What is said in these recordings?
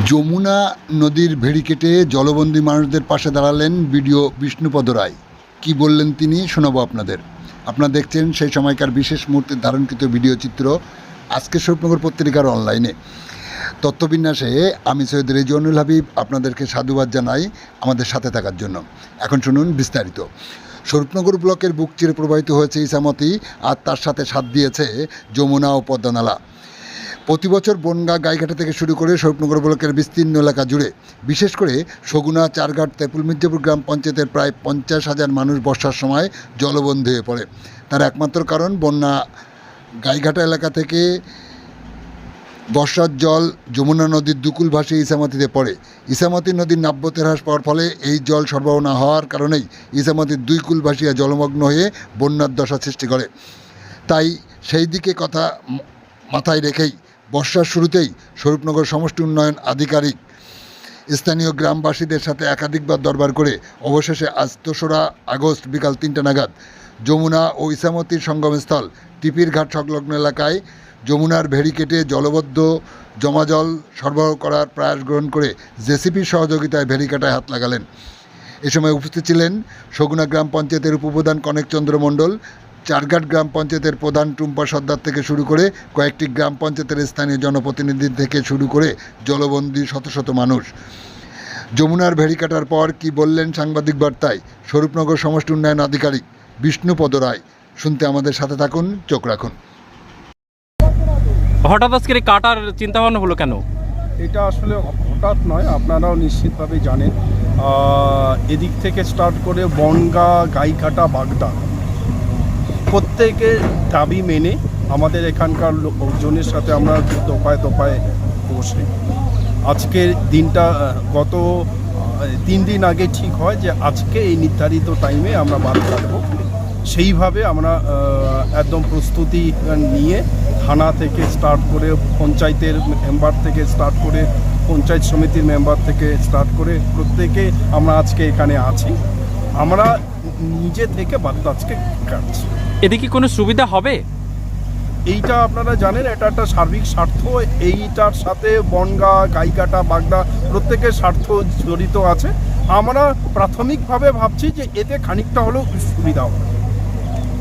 যমুনা নদীর ভেড়ি কেটে জলবন্দী মানুষদের পাশে দাঁড়ালেন বিডিও বিষ্ণুপদ রায়। কী বললেন তিনি শোনাবো আপনাদের। আপনারা দেখছেন সেই সময়কার বিশেষ মুহূর্তের ধারণকৃত ভিডিও চিত্র আজকে স্বরূপনগর পত্রিকার অনলাইনে। তথ্যবিন্যাসে আমি সৈয়দ রেজওয়ানুল হাবিব আপনাদেরকে সাধুবাদ জানাই আমাদের সাথে থাকার জন্য। এখন শুনুন বিস্তারিত। স্বরূপনগর ব্লকের বুক চিরে প্রবাহিত হয়েছে ইছামতি, আর তার সাথে সাথ দিয়েছে যমুনা ও পদ্মা। প্রতি বছর বনগাঁ গাইঘাটা থেকে শুরু করে স্বরূপনগর ব্লকের বিস্তীর্ণ এলাকা জুড়ে, বিশেষ করে সগুনা, চারঘাট, তেপুল মির্জাপুর গ্রাম পঞ্চায়েতের প্রায় 50,000 মানুষ বর্ষার সময় জলবন্দী হয়ে পড়ে। তার একমাত্র কারণ বন্যা। গাইঘাটা এলাকা থেকে বর্ষার জল যমুনা নদীর দুকুল ভাসে ইছামতিতে পড়ে। ইছামতি নদীর নাব্যতের হ্রাস পাওয়ার ফলে এই জল সরবরাহ না হওয়ার কারণেই ইছামতির দুই কুল ভাসিয়া জলমগ্ন হয়ে বন্যার দশা সৃষ্টি করে। তাই সেই দিকে কথা মাথায় রেখেই বর্ষার শুরুতেই স্বরূপনগর সমষ্টি উন্নয়ন আধিকারিক স্থানীয় গ্রামবাসীদের সাথে একাধিকবার দরবার করে অবশেষে আজ 2রা আগস্ট বিকাল 3টা নাগাদ যমুনা ও ইছামতির সঙ্গমস্থল টিপির ঘাট সংলগ্ন এলাকায় যমুনার ভেড়ি কেটে জলবদ্ধ জমা জল সরবরাহ করার প্রয়াস গ্রহণ করে জেসিপির সহযোগিতায় ভেড়ি কাটায় হাত লাগালেন। এ সময় উপস্থিত ছিলেন সগুনা গ্রাম পঞ্চায়েতের উপপ্রধান কনেকচন্দ্র মণ্ডল, চারঘাট গ্রাম পঞ্চায়েতের প্রধান টুম্পা সর্দার থেকে শুরু করে কয়েকটি গ্রাম পঞ্চায়েতের স্থানীয় জনপ্রতিনিধি থেকে শুরু করে জলবন্দী শত শত মানুষ। যমুনার ভেড়ি কাটার পর কি বললেন সাংবাদিক বার্তায় স্বরূপনগর সমষ্টি উন্নয়ন আধিকারিক বিষ্ণুপদ রায়, শুনতে আমাদের সাথে থাকুন, চোখ রাখুন। হঠাৎ আজকে কাটার চিন্তা ভাবনা হলো কেন? এটা আসলে হঠাৎ নয়, আপনারাও নিশ্চিতভাবে জানেন। এদিক থেকে স্টার্ট করে বনগাঁ, গাইঘাটা, বাগদা প্রত্যেকের দাবি মেনে আমাদের এখানকার লোকজনের সাথে আমরা দফায় দফায় বসে আজকের দিনটা গত 3 দিন আগে ঠিক হয় যে আজকে এই নির্ধারিত টাইমে আমরা বাদ কাটবো। সেইভাবে আমরা একদম প্রস্তুতি নিয়ে থানা থেকে স্টার্ট করে, পঞ্চায়েতের মেম্বার থেকে স্টার্ট করে, পঞ্চায়েত সমিতির মেম্বার থেকে স্টার্ট করে প্রত্যেকে আমরা আজকে এখানে আছি। আমরা নিজে থেকে বাদ আজকে কাটছি। এদিকে কোনো সুবিধা হবে? এইটা আপনারা জানেন, এটা একটা সার্বিক স্বার্থ। এইটার সাথে বনগাঁ, গাইঘাটা, বাগদা প্রত্যেকের স্বার্থ জড়িত আছে। আমরা প্রাথমিকভাবে ভাবছি যে এতে খানিকটা হলেও সুবিধা হবে।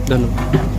ধন্যবাদ।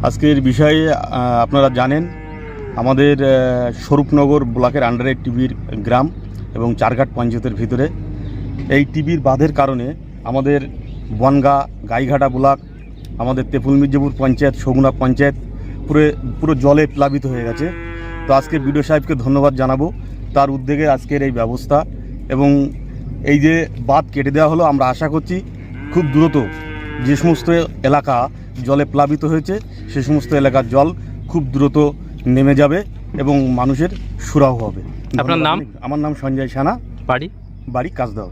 আজকের বিষয়ে আপনারা জানেন, আমাদের স্বরূপনগর ব্লকের আন্ডারে টিবির গ্রাম এবং চারঘাট পঞ্চায়েতের ভিতরে এই টিবির বাঁধের কারণে আমাদের বনগাঁ, গাইঘাটা ব্লক, আমাদের তেপুল মির্জাপুর পঞ্চায়েত, সগুনা পঞ্চায়েত পুরো জলে প্লাবিত হয়ে গেছে। তো আজকে বিডিও সাহেবকে ধন্যবাদ জানাবো তার উদ্যোগে আজকের এই ব্যবস্থা, এবং এই যে বাঁধ কেটে দেওয়া হলো, আমরা আশা করছি খুব দ্রুত যে সমস্ত এলাকা জলে প্লাবিত হয়েছে সে সমস্ত এলাকার জল খুব দ্রুত নেমে যাবে এবং মানুষের সুরাহ হবে। আপনার নাম? আমার নাম সঞ্জয় সানা, বাড়ি কাজদাও।